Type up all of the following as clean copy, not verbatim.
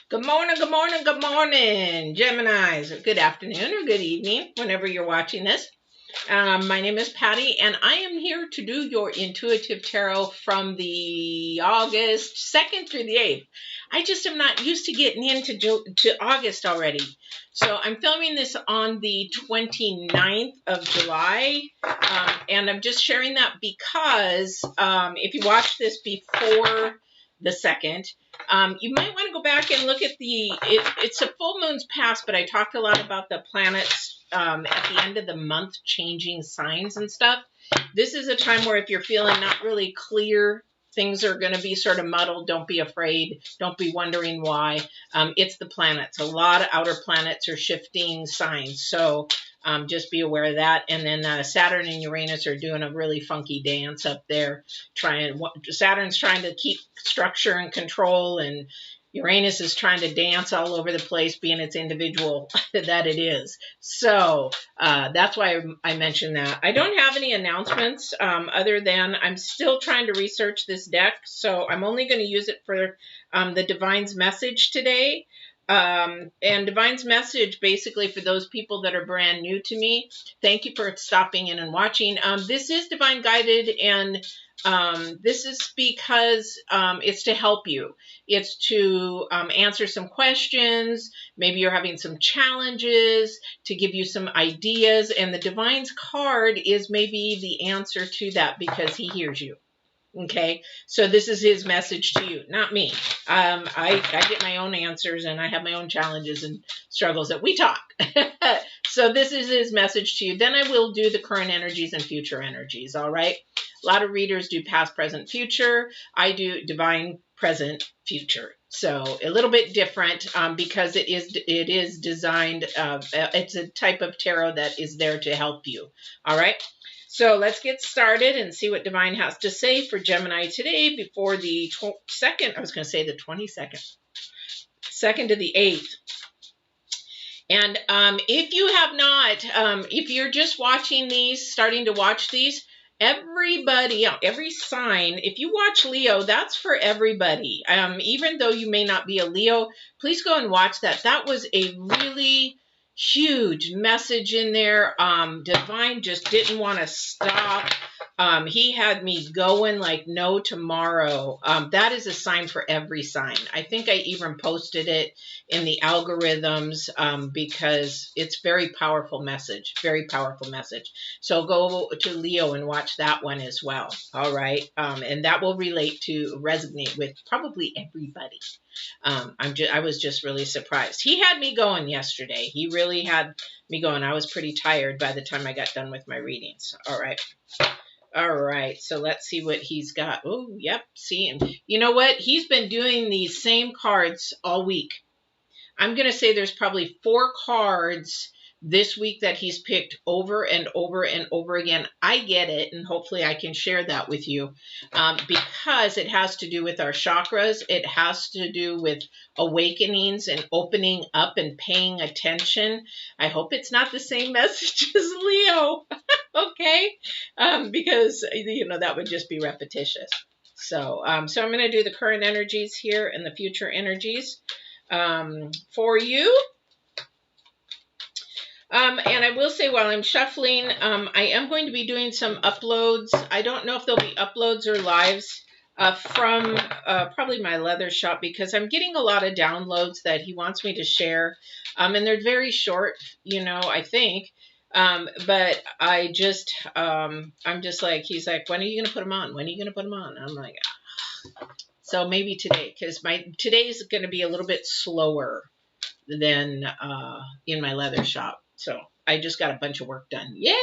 Good morning, good morning, good morning, Geminis. Good afternoon or good evening, whenever you're watching this. My name is Patty, and I am here to do your intuitive tarot from the August 2nd through the 8th. I just am not used to getting into to August already. So I'm filming this on the 29th of July, and I'm just sharing that because if you watch this before the 2nd, you might want to go back and look at it's a full moon's past, but I talked a lot about the planets at the end of the month changing signs and stuff. This is a time where if you're feeling not really clear, things are going to be sort of muddled. Don't be afraid. Don't be wondering why. It's the planets. A lot of outer planets are shifting signs. So just be aware of that. And then Saturn and Uranus are doing a really funky dance up there. Saturn's trying to keep structure and control, and Uranus is trying to dance all over the place, being its individual that it is. So that's why I mentioned that. I don't have any announcements other than I'm still trying to research this deck. So I'm only going to use it for the Divine's Message today. And Divine's Message, basically, for those people that are brand new to me, thank you for stopping in and watching. This is Divine Guided, and this is because it's to help you. It's to answer some questions. Maybe you're having some challenges, to give you some ideas. And the Divine's card is maybe the answer to that because he hears you. Okay, so this is his message to you, not me. I get my own answers, and I have my own challenges and struggles that we talk. So this is his message to you. Then I will do the current energies and future energies, all right? A lot of readers do past, present, future. I do divine, present, future. So a little bit different because it is designed, it's a type of tarot that is there to help you, all right? So let's get started and see what Divine has to say for Gemini today before the 2nd, I was going to say the 22nd, 2nd to the 8th. And if you have not, if you're just watching these, starting to watch these, everybody, every sign, if you watch Leo, that's for everybody. Even though you may not be a Leo, please go and watch that. That was a really huge message in there. Divine just didn't want to stop. He had me going like no tomorrow. That is a sign for every sign. I think I even posted it in the algorithms because it's very powerful message, very powerful message. So go to Leo and watch that one as well. All right. And that will resonate with probably everybody. I was just really surprised. He had me going yesterday. He really had me going. I was pretty tired by the time I got done with my readings. All right. All right. So let's see what he's got. Oh, yep. See him. You know what? He's been doing these same cards all week. I'm going to say there's probably 4 cards this week that he's picked over and over and over again. I get it, and hopefully I can share that with you because it has to do with our chakras. It has to do with awakenings and opening up and paying attention. I hope it's not the same message as Leo, okay? Because, you know, that would just be repetitious. So, so I'm going to do the current energies here and the future energies for you. And I will say while I'm shuffling, I am going to be doing some uploads. I don't know if there'll be uploads or lives from probably my leather shop because I'm getting a lot of downloads that he wants me to share. And they're very short, you know, I think. But I'm just like, he's like, when are you going to put them on? When are you going to put them on? I'm like, ah. So maybe today, because today's going to be a little bit slower than in my leather shop. So I just got a bunch of work done. Yay!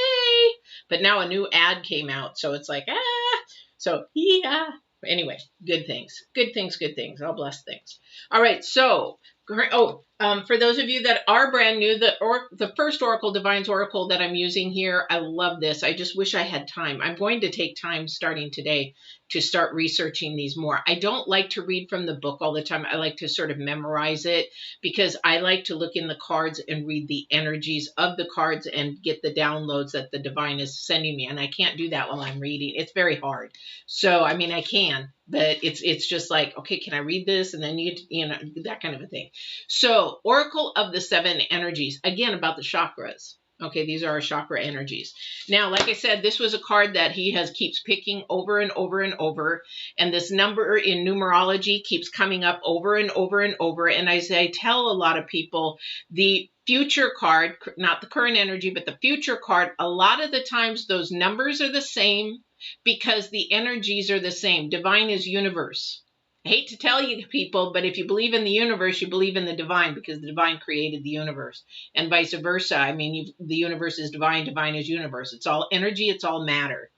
But now a new ad came out. So it's like, ah. So, yeah. Anyway, good things. Good things, good things. All blessed things. All right. So, for those of you that are brand new, the first Oracle, Divine's Oracle that I'm using here, I love this. I just wish I had time. I'm going to take time starting today to start researching these more. I don't like to read from the book all the time. I like to sort of memorize it because I like to look in the cards and read the energies of the cards and get the downloads that the Divine is sending me. And I can't do that while I'm reading. It's very hard. So, I mean, I can, but it's just like, okay, can I read this? And then you know, that kind of a thing. So Oracle of the Seven Energies, again, about the chakras. Okay, these are our chakra energies. Now, like I said, this was a card that he keeps picking over and over and over. And this number in numerology keeps coming up over and over and over. And as I tell a lot of people, the future card, not the current energy, but the future card, a lot of the times those numbers are the same because the energies are the same. Divine is universe. I hate to tell you people, but if you believe in the universe, you believe in the divine, because the divine created the universe, and vice versa. I mean, the universe is divine, divine is universe. It's all energy, it's all matter.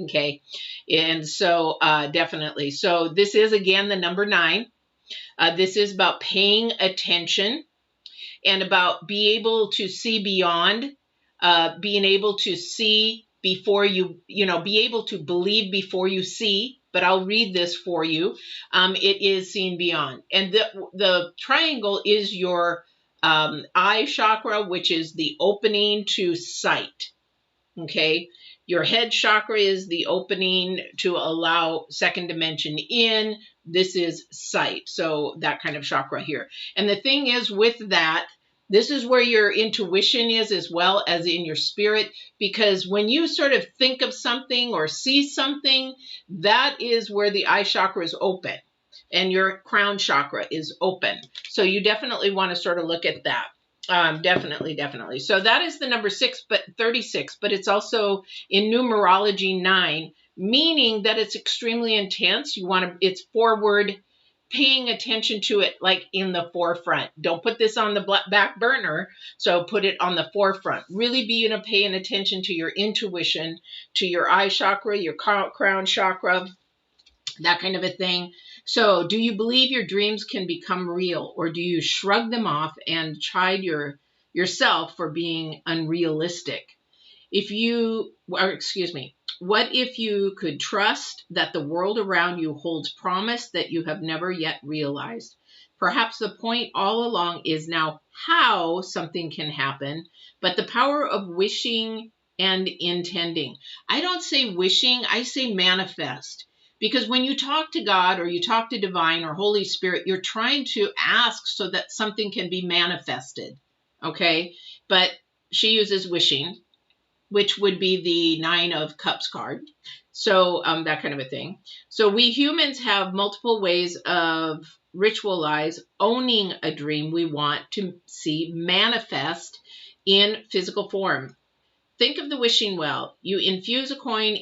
Okay, and so definitely. So this is, again, the number 9. This is about paying attention and about being able to see beyond, being able to see before you know, be able to believe before you see. But I'll read this for you. It is seeing beyond. And the triangle is your eye chakra, which is the opening to sight. Okay. Your head chakra is the opening to allow second dimension in. This is sight. So that kind of chakra here. And the thing is with that, this is where your intuition is, as well as in your spirit, because when you sort of think of something or see something, that is where the eye chakra is open and your crown chakra is open. So you definitely want to sort of look at that. Definitely. So that is the number 6, but 36, but it's also in numerology 9, meaning that it's extremely intense. You want to, it's forward, paying attention to it, like in the forefront. Don't put this on the back burner. So put it on the forefront. Really be, you know, paying attention to your intuition, to your eye chakra, your crown chakra, that kind of a thing. So do you believe your dreams can become real, or do you shrug them off and chide yourself for being unrealistic? What if you could trust that the world around you holds promise that you have never yet realized? Perhaps the point all along is now how something can happen, but the power of wishing and intending. I don't say wishing, I say manifest. Because when you talk to God or you talk to Divine or Holy Spirit, you're trying to ask so that something can be manifested. Okay? But she uses wishing, which would be the 9 of Cups card. So that kind of a thing. So we humans have multiple ways of ritualize owning a dream we want to see manifest in physical form. Think of the wishing well. You infuse a coin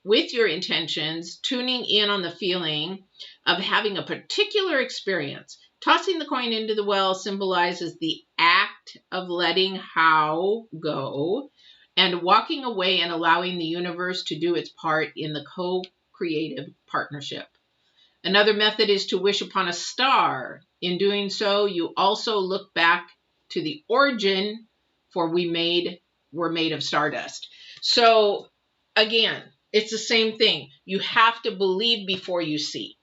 with your intentions, tuning in on the feeling of having a particular experience. Tossing the coin into the well symbolizes the act of letting how go and walking away and allowing the universe to do its part in the co-creative partnership. Another method is to wish upon a star. In doing so, you also look back to the origin, for we're made of stardust. So again, it's the same thing. You have to believe before you see.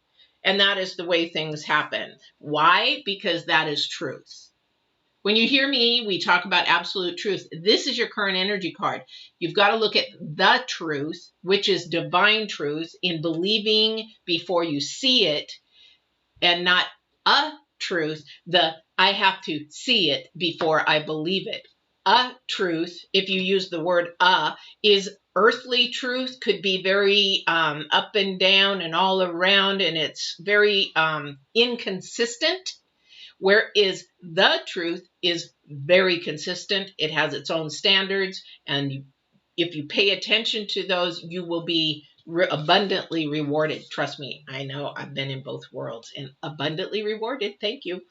And that is the way things happen. Why? Because that is truth. When you hear me, we talk about absolute truth. This is your current energy card. You've got to look at the truth, which is divine truth, in believing before you see it, and not a truth, I have to see it before I believe it. A truth, if you use the word is earthly truth, could be very up and down and all around, and it's very inconsistent. Whereas the truth is very consistent. It has its own standards, and if you pay attention to those, you will be abundantly rewarded. Trust me, I know I've been in both worlds and abundantly rewarded. Thank you.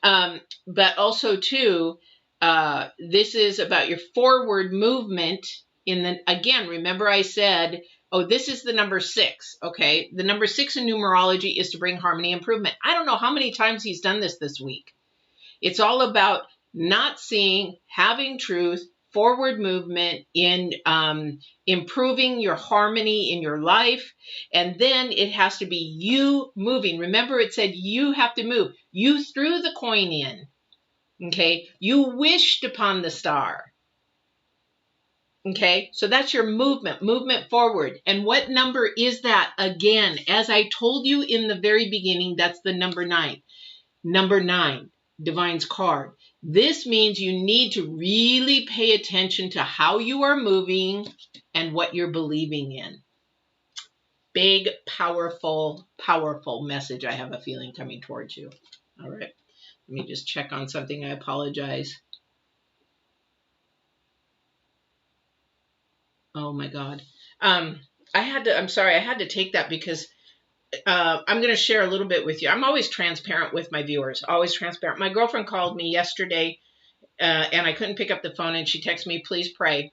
But also too, this is about your forward movement. Again, remember I said, oh, this is the number 6. Okay. The number 6 in numerology is to bring harmony and improvement. I don't know how many times he's done this week. It's all about not seeing, having truth, forward movement in improving your harmony in your life. And then it has to be you moving. Remember, it said you have to move. You threw the coin in. Okay. You wished upon the star. Okay, so that's your movement forward. And what number is that? Again, as I told you in the very beginning, that's the number 9. Number 9, Divine's card. This means you need to really pay attention to how you are moving and what you're believing in. Big, powerful, powerful message, I have a feeling, coming towards you. All right, let me just check on something. I apologize. Oh my God. I'm sorry, I had to take that because I'm going to share a little bit with you. I'm always transparent with my viewers, always transparent. My girlfriend called me yesterday and I couldn't pick up the phone, and she texted me, please pray.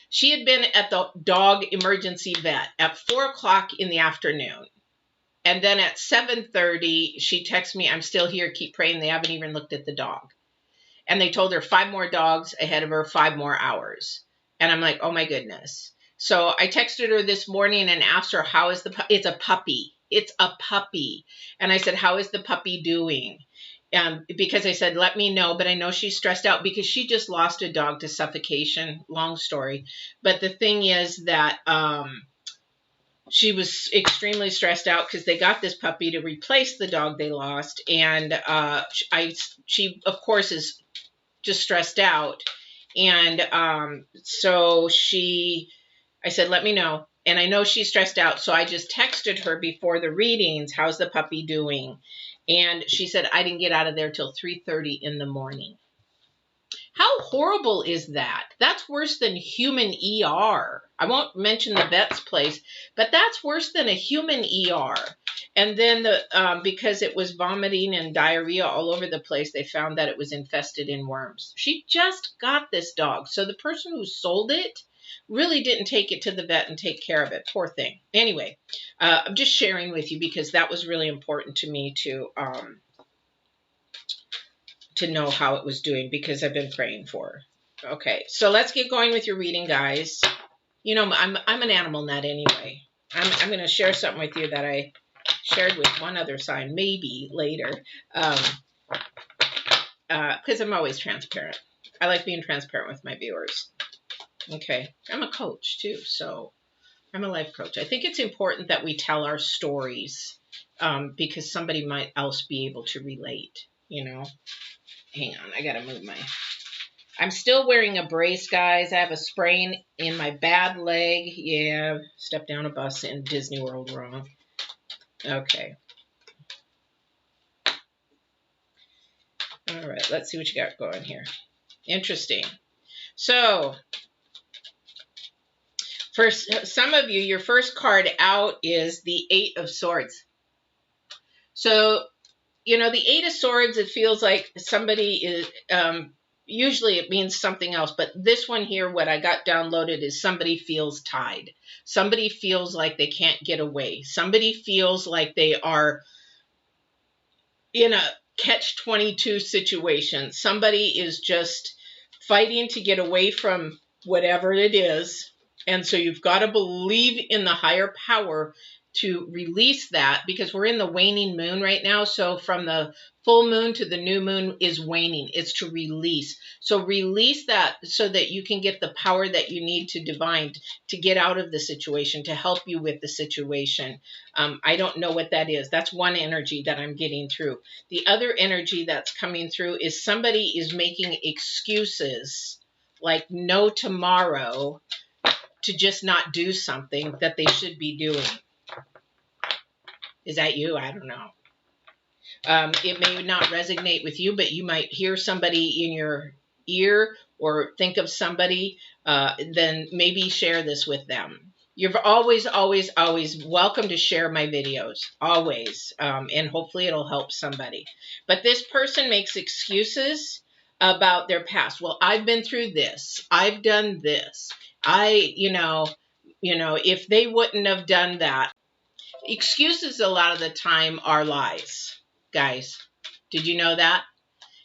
She had been at the dog emergency vet at 4 o'clock in the afternoon. And then at 7:30, she texted me, I'm still here, keep praying. They haven't even looked at the dog. And they told her 5 more dogs ahead of her, 5 more hours. And I'm like, oh my goodness. So I texted her this morning and asked her, how is the puppy? It's a puppy. It's a puppy. And I said, how is the puppy doing? Because I said, let me know. But I know she's stressed out because she just lost a dog to suffocation. Long story. But the thing is that she was extremely stressed out because they got this puppy to replace the dog they lost. And she, of course, is just stressed out. And so I said, let me know. And I know she's stressed out. So I just texted her before the readings, how's the puppy doing? And she said, I didn't get out of there till 3:30 in the morning. How horrible is that? That's worse than human ER. I won't mention the vet's place, but that's worse than a human ER. And then because it was vomiting and diarrhea all over the place, they found that it was infested in worms. She just got this dog. So the person who sold it really didn't take it to the vet and take care of it. Poor thing. Anyway, I'm just sharing with you because that was really important to me to know how it was doing, because I've been praying for her. Okay, so let's get going with your reading, guys. You know, I'm an animal nut anyway. I'm going to share something with you that I shared with one other sign, maybe later, because I'm always transparent. I like being transparent with my viewers. Okay, I'm a coach too, so I'm a life coach. I think it's important that we tell our stories because somebody might else be able to relate, you know. Hang on, I gotta move I'm still wearing a brace, guys. I have a sprain in my bad leg. Yeah, stepped down a bus in Disney World wrong. Okay. All right, let's see what you got going here. Interesting. So, for some of you, your first card out is the 8 of Swords. So, you know, the 8 of Swords, it feels like somebody is, usually it means something else, but this one here, what I got downloaded is somebody feels tied. Somebody feels like they can't get away. Somebody feels like they are in a catch-22 situation. Somebody is just fighting to get away from whatever it is. And so you've got to believe in the higher power to release that, because we're in the waning moon right now. So from the full moon to the new moon is waning. It's to release. So release that so that you can get the power that you need to divine to get out of the situation, to help you with the situation. I don't know what that is. That's one energy that I'm getting through. The other energy that's coming through is somebody is making excuses like no tomorrow to just not do something that they should be doing. Is that you? I don't know. It may not resonate with you, but you might hear somebody in your ear or think of somebody, then maybe share this with them. You're always, always, always welcome to share my videos. Always. And hopefully it'll help somebody. But this person makes excuses about their past. Well, I've been through this. I've done this. You know, if they wouldn't have done that. Excuses a lot of the time are lies, guys. Did you know that?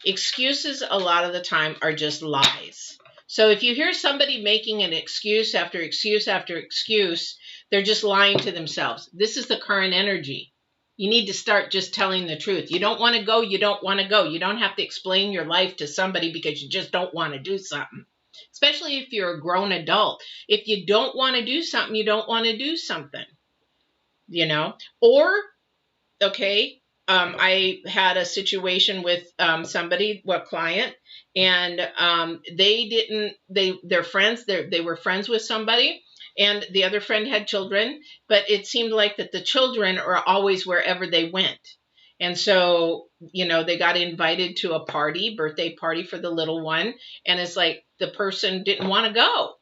Excuses a lot of the time are just lies. So if you hear somebody making an excuse after excuse after excuse, they're just lying to themselves. This is the current energy. You need to start just telling the truth. You don't want to go, you don't want to go. You don't have to explain your life to somebody because you just don't want to do something. especially if you're a grown adult. If you don't want to do something, you don't want to do something, you know. Or, okay, I had a situation with somebody, client, and they're friends. They were friends with somebody, and the other friend had children, but it seemed like that the children are always wherever they went. And so, they got invited to a birthday party for the little one, and it's like the person didn't want to go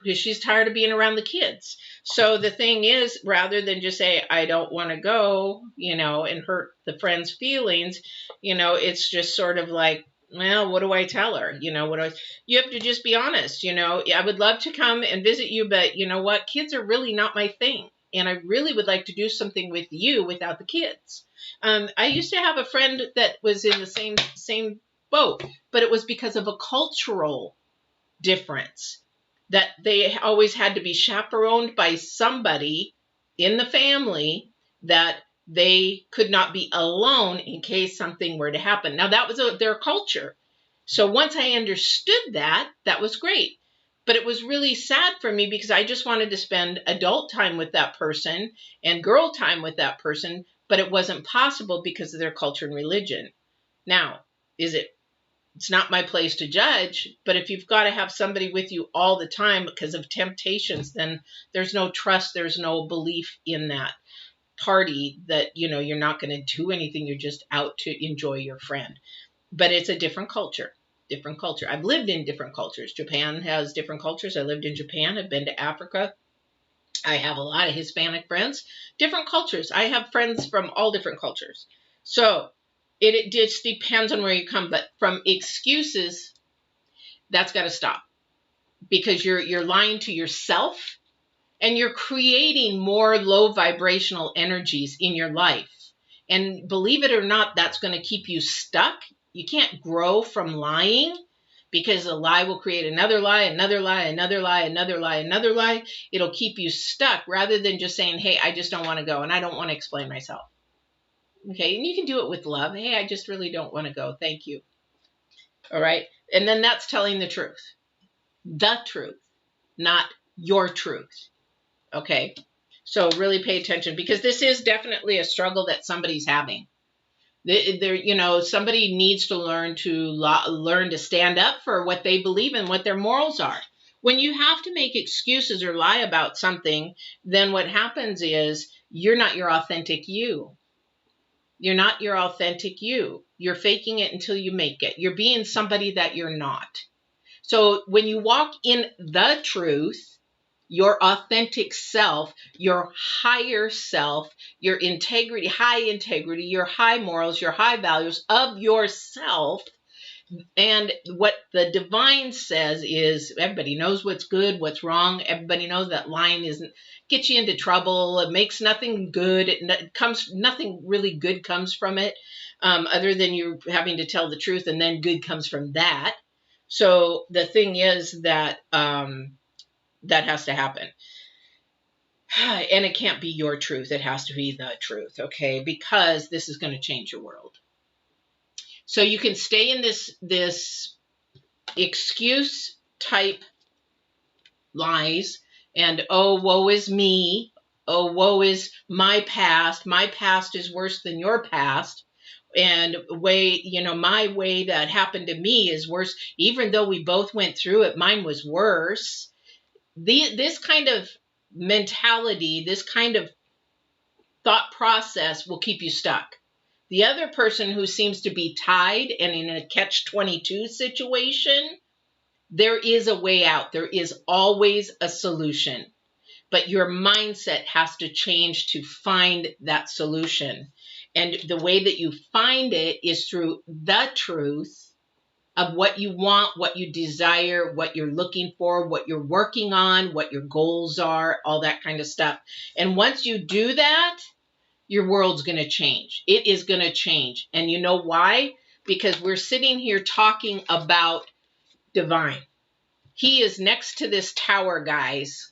because she's tired of being around the kids. So the thing is, rather than just say, I don't want to go, and hurt the friend's feelings, it's just sort of like, well, what do I tell her? You have to just be honest. I would love to come and visit you, but you know what? Kids are really not my thing. And I really would like to do something with you without the kids. I used to have a friend that was in the same boat, but it was because of a cultural difference, that they always had to be chaperoned by somebody in the family, that they could not be alone in case something were to happen. Now, that was their culture. So once I understood that was great. But it was really sad for me because I just wanted to spend adult time with that person and girl time with that person, but it wasn't possible because of their culture and religion. Now, it's not my place to judge, but if you've got to have somebody with you all the time because of temptations, then there's no trust, there's no belief in that party, that, you're not going to do anything, you're just out to enjoy your friend. But it's a different culture. I've lived in different cultures. Japan has different cultures. I lived in Japan. I've been to Africa. I have a lot of Hispanic friends. Different cultures. I have friends from all different cultures. So it just depends on where you come. But from excuses, that's got to stop, because you're lying to yourself, and you're creating more low vibrational energies in your life. And believe it or not, that's going to keep you stuck. You can't grow from lying, because a lie will create another lie, another lie, another lie, another lie, another lie. It'll keep you stuck, rather than just saying, hey, I just don't want to go, and I don't want to explain myself. Okay, and you can do it with love. Hey, I just really don't want to go. Thank you. All right. And then that's telling the truth. The truth, not your truth. Okay. So really pay attention, because this is definitely a struggle that somebody's having. Somebody needs to learn to stand up for what they believe and what their morals are. When you have to make excuses or lie about something, then what happens is you're not your authentic you. You're not your authentic you. You're faking it until you make it. You're being somebody that you're not. So when you walk in the truth, your authentic self, your higher self, your integrity, your high morals, your high values of yourself. And what the divine says is, everybody knows what's good, what's wrong. Everybody knows that lying gets you into trouble. It makes nothing good. Nothing really good comes from it, other than you having to tell the truth, and then good comes from that. So the thing is that that has to happen. And it can't be your truth. It has to be the truth, okay? Because this is going to change your world. So you can stay in this excuse type lies, and oh, woe is me. Oh, woe is my past. My past is worse than your past. And my way that happened to me is worse. Even though we both went through it, mine was worse. This kind of mentality, this kind of thought process will keep you stuck. The other person who seems to be tied and in a catch-22 situation, there is a way out. There is always a solution. But your mindset has to change to find that solution. And the way that you find it is through the truth of what you want, what you desire, what you're looking for, what you're working on, what your goals are, all that kind of stuff. And once you do that, your world's going to change. It is going to change. And you know why? Because we're sitting here talking about divine. He is next to this tower, guys.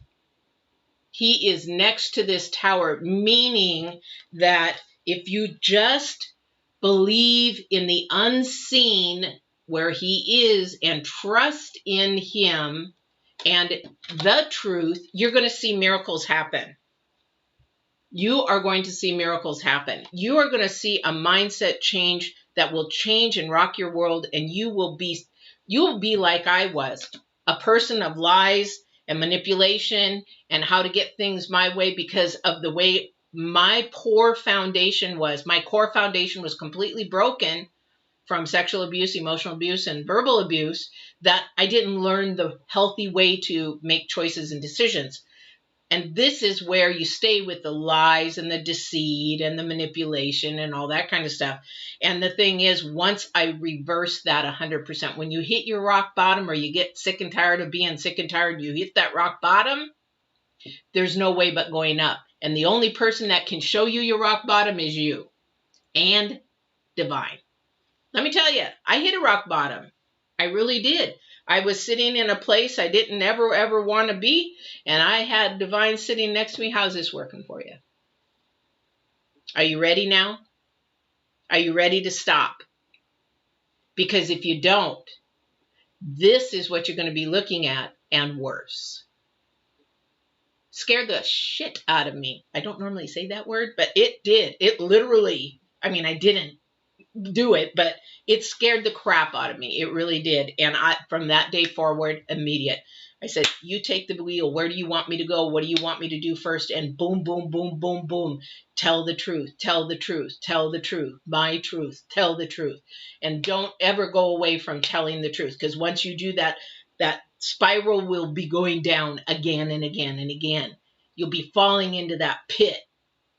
He is next to this tower, meaning that if you just believe in the unseen, where he is and trust in him and the truth, you're going to see miracles happen. You are going to see miracles happen. You are going to see a mindset change that will change and rock your world, and you will be like I was, a person of lies and manipulation and how to get things my way because of the way my poor foundation was. My core foundation was completely broken from sexual abuse, emotional abuse, and verbal abuse, that I didn't learn the healthy way to make choices and decisions. And this is where you stay with the lies and the deceit and the manipulation and all that kind of stuff. And the thing is, once I reverse that 100%, when you hit your rock bottom or you get sick and tired of being sick and tired, you hit that rock bottom, there's no way but going up. And the only person that can show you your rock bottom is you and divine. Let me tell you, I hit a rock bottom. I really did. I was sitting in a place I didn't ever want to be, and I had divine sitting next to me. How's this working for you? Are you ready now? Are you ready to stop? Because if you don't, this is what you're going to be looking at, and worse. Scared the shit out of me. I don't normally say that word, but it did. It literally, I mean, I didn't do it, but it scared the crap out of me. It really did. And from that day forward, immediate. I said, you take the wheel. Where do you want me to go? What do you want me to do first? And boom, boom, boom, boom, boom. Tell the truth. Tell the truth. Tell the truth. My truth. Tell the truth. And don't ever go away from telling the truth. Because once you do that, that spiral will be going down again and again and again. You'll be falling into that pit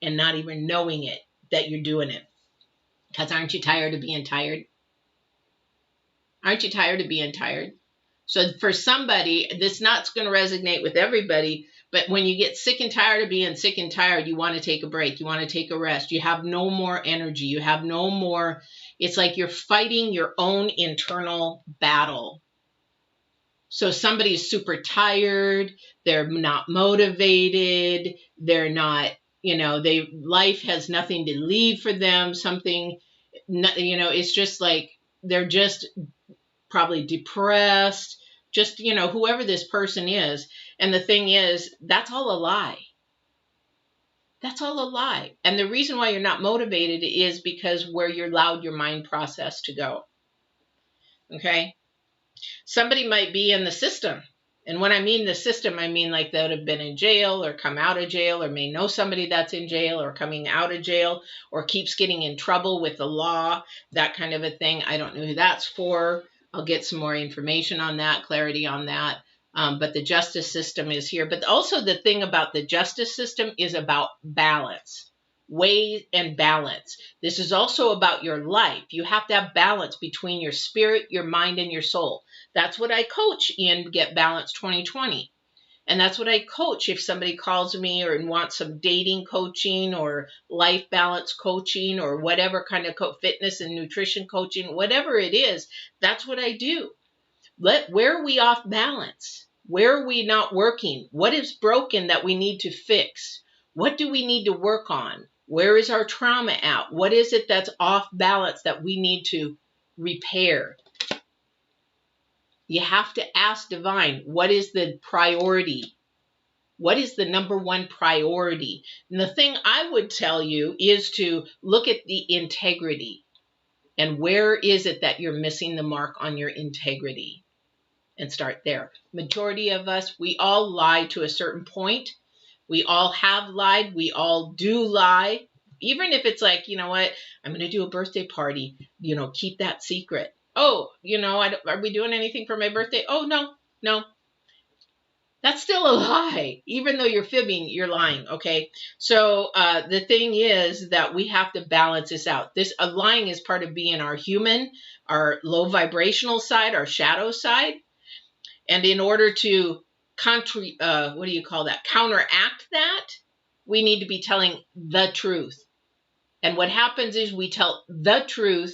and not even knowing it, that you're doing it. Because aren't you tired of being tired? Aren't you tired of being tired? So for somebody, this not going to resonate with everybody, but when you get sick and tired of being sick and tired, you want to take a break. You want to take a rest. You have no more energy. You have no more. It's like you're fighting your own internal battle. So somebody's super tired. They're not motivated. They're not, life has nothing to leave for them. Something, it's just like they're just probably depressed, just, whoever this person is. And the thing is, that's all a lie. That's all a lie. And the reason why you're not motivated is because where you allowed your mind process to go. Okay? Somebody might be in the system. And when I mean the system, I mean like they would have been in jail or come out of jail or may know somebody that's in jail or coming out of jail or keeps getting in trouble with the law, that kind of a thing. I don't know who that's for. I'll get some more information on that, clarity on that. But the justice system is here. But also the thing about the justice system is about balance. Weight and balance. This is also about your life. You have to have balance between your spirit, your mind, and your soul. That's what I coach in Get Balance 2020. And that's what I coach if somebody calls me or wants some dating coaching or life balance coaching or whatever kind of fitness and nutrition coaching, whatever it is, that's what I do. Where are we off balance? Where are we not working? What is broken that we need to fix? What do we need to work on? Where is our trauma at? What is it that's off balance that we need to repair? You have to ask divine, what is the priority? What is the number one priority? And the thing I would tell you is to look at the integrity. And where is it that you're missing the mark on your integrity? And start there. Majority of us, we all lie to a certain point. We all have lied. We all do lie. Even if it's like, you know what, I'm going to do a birthday party, keep that secret. Oh, are we doing anything for my birthday? Oh, no. That's still a lie. Even though you're fibbing, you're lying, okay? So the thing is that we have to balance this out. Lying is part of being our human, our low vibrational side, our shadow side. And in order to counteract that, we need to be telling the truth. And what happens is we tell the truth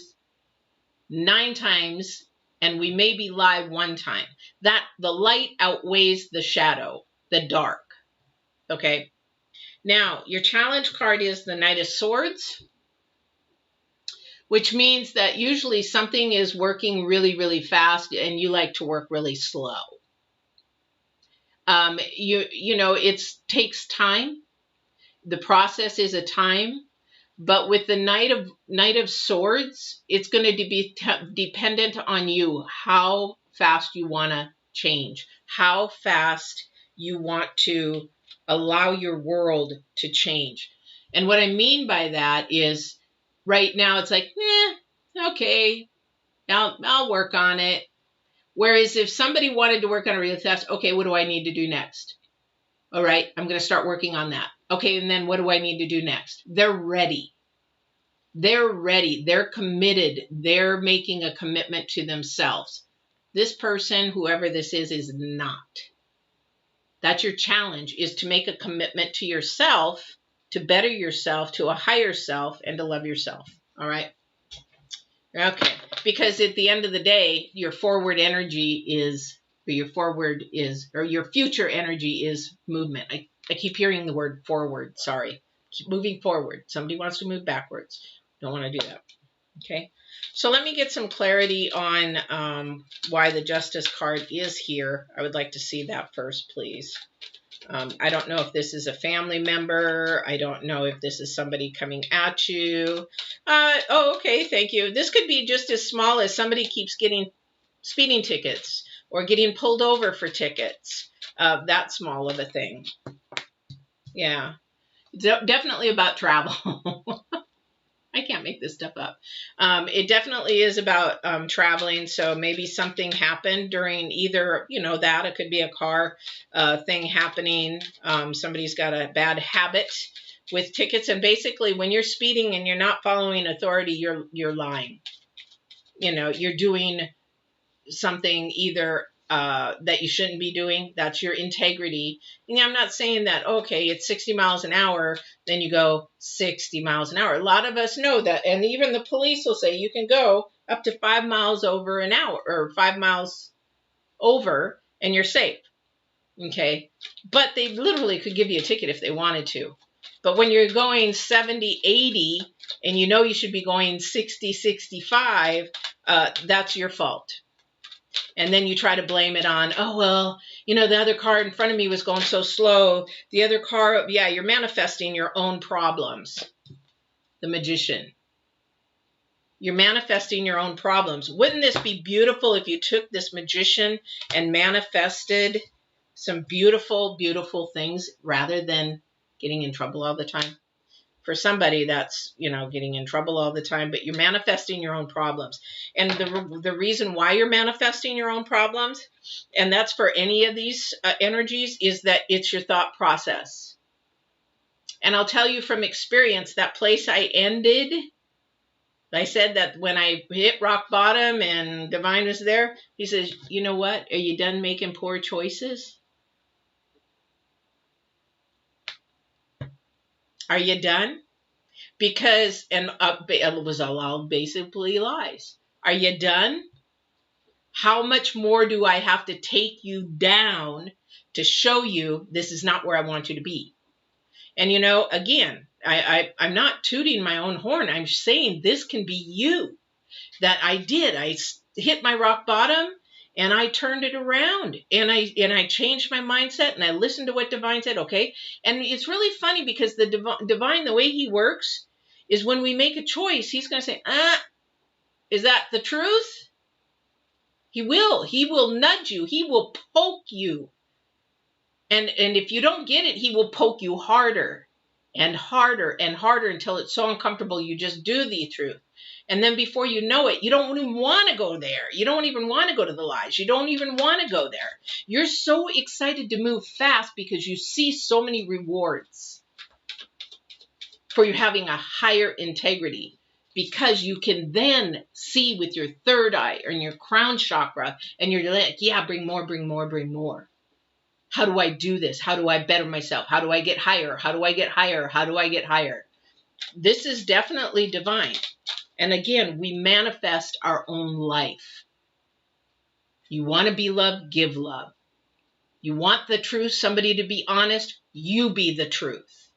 9 times and we maybe lie 1 time. That the light outweighs the shadow, the dark. Okay. Now, your challenge card is the Knight of Swords. which means that usually something is working really, really fast and you like to work really slow. You know, it takes time. The process is a time, but with the Knight of Swords, it's going to be dependent on you, how fast you want to change, how fast you want to allow your world to change. And what I mean by that is right now it's like, okay, I'll work on it. Whereas if somebody wanted to work on a real fast, okay, what do I need to do next? All right, I'm going to start working on that. Okay, and then what do I need to do next? They're ready. They're ready. They're committed. They're making a commitment to themselves. This person, whoever this is not. That's your challenge, is to make a commitment to yourself, to better yourself, to a higher self, and to love yourself. All right? Okay. Because at the end of the day, your forward energy is, or your future energy is movement. I keep hearing the word forward. Sorry. Keep moving forward. Somebody wants to move backwards. Don't want to do that. Okay. So let me get some clarity on why the Justice card is here. I would like to see that first, please. I don't know if this is a family member. I don't know if this is somebody coming at you. Oh, okay. Thank you. This could be just as small as somebody keeps getting speeding tickets or getting pulled over for tickets. That small of a thing. Yeah. Definitely about travel. I can't make this stuff up. It definitely is about traveling. So maybe something happened during either, you know, that it could be a car thing happening. Somebody's got a bad habit with tickets. And basically when you're speeding and you're not following authority, you're lying. You know, you're doing something either that you shouldn't be doing. That's your integrity. And I'm not saying that, okay, it's 60 miles an hour, then you go 60 miles an hour. A lot of us know that. And even the police will say you can go up to 5 miles over an hour or 5 miles over and you're safe. Okay. But they literally could give you a ticket if they wanted to. But when you're going 70, 80, and you know you should be going 60, 65, that's your fault. And then you try to blame it on, oh, well, you know, the other car in front of me was going so slow. The other car, yeah, you're manifesting your own problems. The Magician. You're manifesting your own problems. Wouldn't this be beautiful if you took this Magician and manifested some beautiful, beautiful things rather than getting in trouble all the time? For somebody that's, you know, getting in trouble all the time, but you're manifesting your own problems. And the reason why you're manifesting your own problems, and that's for any of these energies, is that it's your thought process. And I'll tell you from experience, that place I ended, I said that when I hit rock bottom and Divine was there, he says, you know what? Are you done making poor choices? Are you done? Because, and it was all basically lies. Are you done? How much more do I have to take you down to show you this is not where I want you to be? And, you know, again, I'm not tooting my own horn. I'm saying this can be you. That I did. I hit my rock bottom and I turned it around and I changed my mindset and I listened to what Divine said. Okay. And it's really funny because the Divine, the way he works is when we make a choice, he's going to say, is that the truth? He will nudge you. He will poke you. And if you don't get it, he will poke you harder and harder and harder until it's so uncomfortable you just do the truth. And then before you know it, you don't even want to go there. You don't even want to go to the lies. You don't even want to go there. You're so excited to move fast because you see so many rewards for you having a higher integrity, because you can then see with your third eye or in your crown chakra and you're like, yeah, bring more, bring more, bring more. How do I do this? How do I better myself? How do I get higher? How do I get higher? How do I get higher? This is definitely divine. And again, we manifest our own life. You want to be loved, give love. You want the truth, somebody to be honest, you be the truth.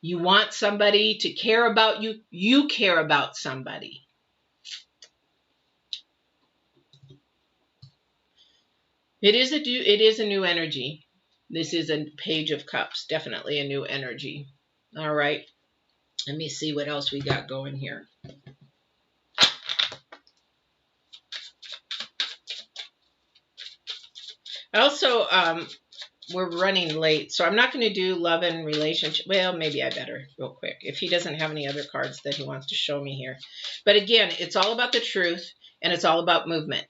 You want somebody to care about you. You care about somebody. It is a new energy. This is a Page of Cups. Definitely a new energy. All right. Let me see what else we got going here. Also, we're running late, so I'm not going to do love and relationship. Well, maybe I better real quick if he doesn't have any other cards that he wants to show me here. But again, it's all about the truth, and it's all about movement,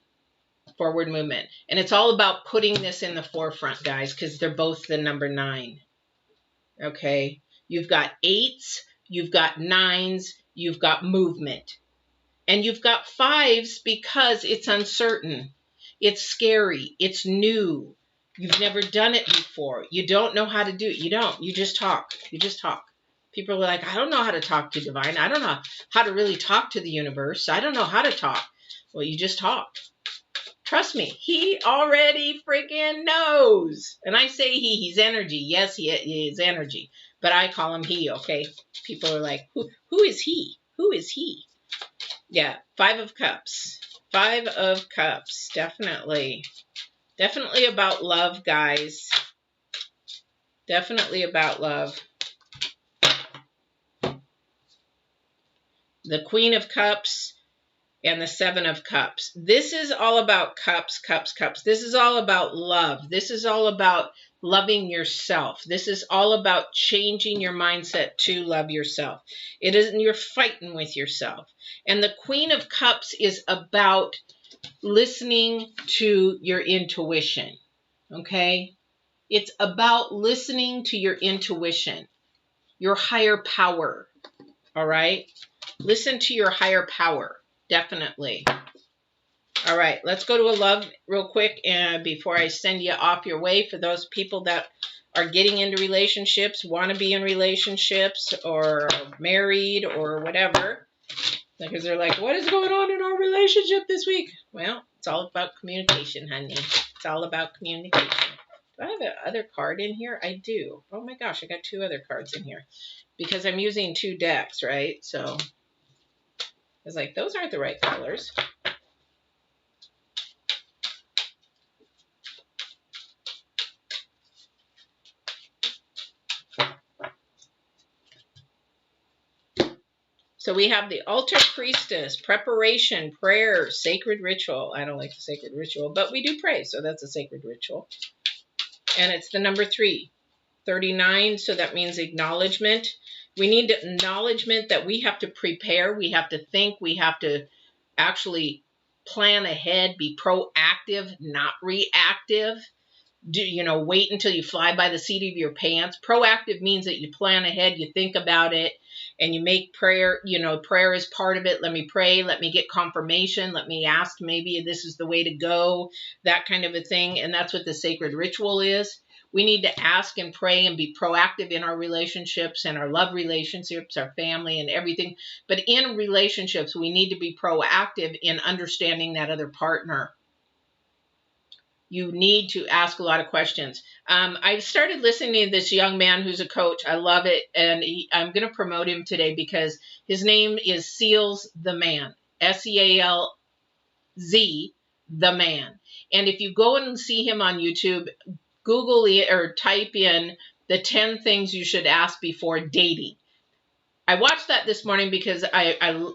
forward movement. And it's all about putting this in the forefront, guys, because they're both the number 9. Okay? You've got 8s, you've got 9s, you've got movement. And you've got 5s because it's uncertain. It's scary. It's new. You've never done it before. You don't know how to do it. You don't. You just talk. You just talk. People are like, I don't know how to talk to divine. I don't know how to really talk to the universe. I don't know how to talk. Well, you just talk. Trust me. He already freaking knows. And I say he's energy. Yes, he is energy. But I call him he, okay? People are like, who is he? Who is he? Yeah, 5 of Cups. 5 of Cups, definitely. Definitely about love, guys. Definitely about love. The Queen of Cups and the 7 of Cups. This is all about cups, cups, cups. This is all about love. This is all about loving yourself. This is all about changing your mindset to love yourself. It isn't you're fighting with yourself. And the Queen of Cups is about listening to your intuition. Okay? It's about listening to your intuition, your higher power. All right? Listen to your higher power. Definitely. All right, let's go to a love real quick before I send you off your way. For those people that are getting into relationships, want to be in relationships, or married, or whatever, because they're like, what is going on in our relationship this week? Well, it's all about communication, honey. It's all about communication. Do I have another card in here? I do. Oh my gosh, I got 2 other cards in here because I'm using 2 decks, right? So I was like, those aren't the right colors. So we have the Altar Priestess, preparation, prayer, sacred ritual. I don't like the sacred ritual, but we do pray, so that's a sacred ritual. And it's the number 3, 39, so that means acknowledgement. We need acknowledgement that we have to prepare, we have to think, we have to actually plan ahead, be proactive, not reactive. Wait until you fly by the seat of your pants. Proactive means that you plan ahead, you think about it, and you make prayer. Prayer is part of it. Let me pray. Let me get confirmation. Let me ask, maybe this is the way to go, that kind of a thing. And that's what the sacred ritual is. We need to ask and pray and be proactive in our relationships and our love relationships, our family and everything. But in relationships, we need to be proactive in understanding that other partner. You need to ask a lot of questions. I started listening to this young man who's a coach. I love it. And I'm going to promote him today because his name is Seals the Man. Sealz, the Man. And if you go and see him on YouTube, Google it or type in the 10 things you should ask before dating. I watched that this morning because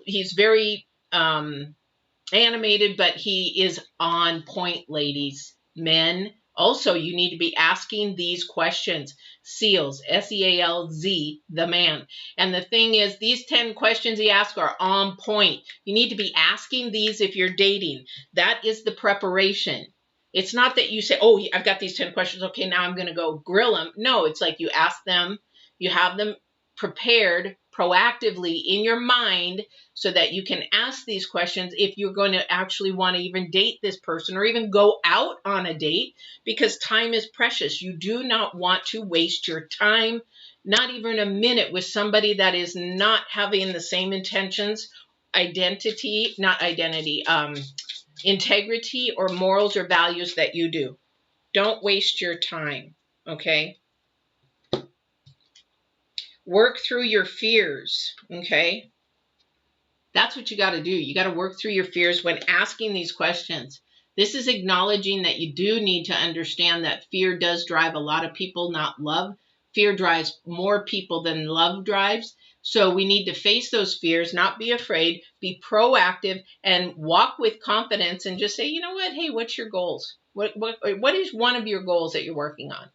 he's very animated, but he is on point, ladies. Men, also, you need to be asking these questions. Seals, Sealz, the Man. And the thing is, these 10 questions he asks are on point. You need to be asking these if you're dating. That is the preparation. It's not that you say, oh, I've got these 10 questions. Okay, now I'm going to go grill them. No, it's like you ask them, you have them prepared proactively in your mind so that you can ask these questions if you're going to actually want to even date this person or even go out on a date, because time is precious. You do not want to waste your time, not even a minute, with somebody that is not having the same intentions, integrity or morals or values that you do. Don't waste your time, okay? Work through your fears, okay? That's what you got to do. You got to work through your fears when asking these questions. This is acknowledging that you do need to understand that fear does drive a lot of people, not love. Fear drives more people than love drives. So we need to face those fears, not be afraid, be proactive, and walk with confidence and just say, you know what? Hey, what's your goals? What is one of your goals that you're working on?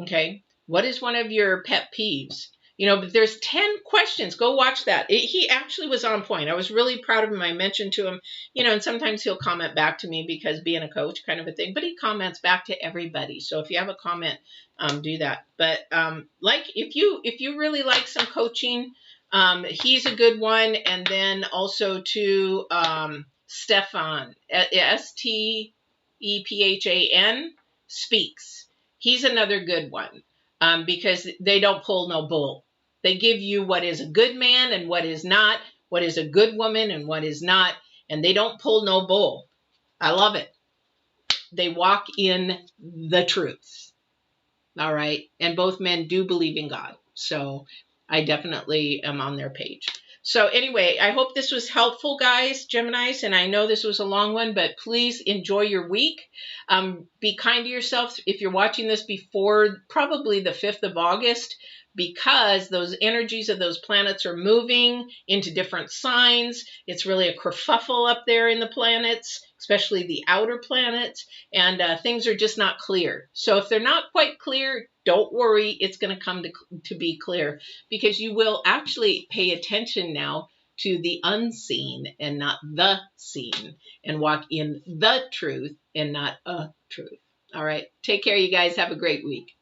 Okay. What is one of your pet peeves? But there's 10 questions. Go watch that. He actually was on point. I was really proud of him. I mentioned to him, and sometimes he'll comment back to me because being a coach kind of a thing, but he comments back to everybody. So if you have a comment, do that. But if you really like some coaching, he's a good one. And then also to Stefan, Stephan Speaks. He's another good one because they don't pull no bull. They give you what is a good man and what is not, what is a good woman and what is not, and they don't pull no bull. I love it. They walk in the truth. All right. And both men do believe in God. So I definitely am on their page. So anyway, I hope this was helpful, guys, Geminis, and I know this was a long one, but please enjoy your week. Be kind to yourself if you're watching this before probably the 5th of August, because those energies of those planets are moving into different signs. It's really a kerfuffle up there in the planets, especially the outer planets, and things are just not clear. So if they're not quite clear, don't worry, it's going to come to be clear, because you will actually pay attention now to the unseen and not the seen, and walk in the truth and not a truth. All right. Take care, you guys. Have a great week.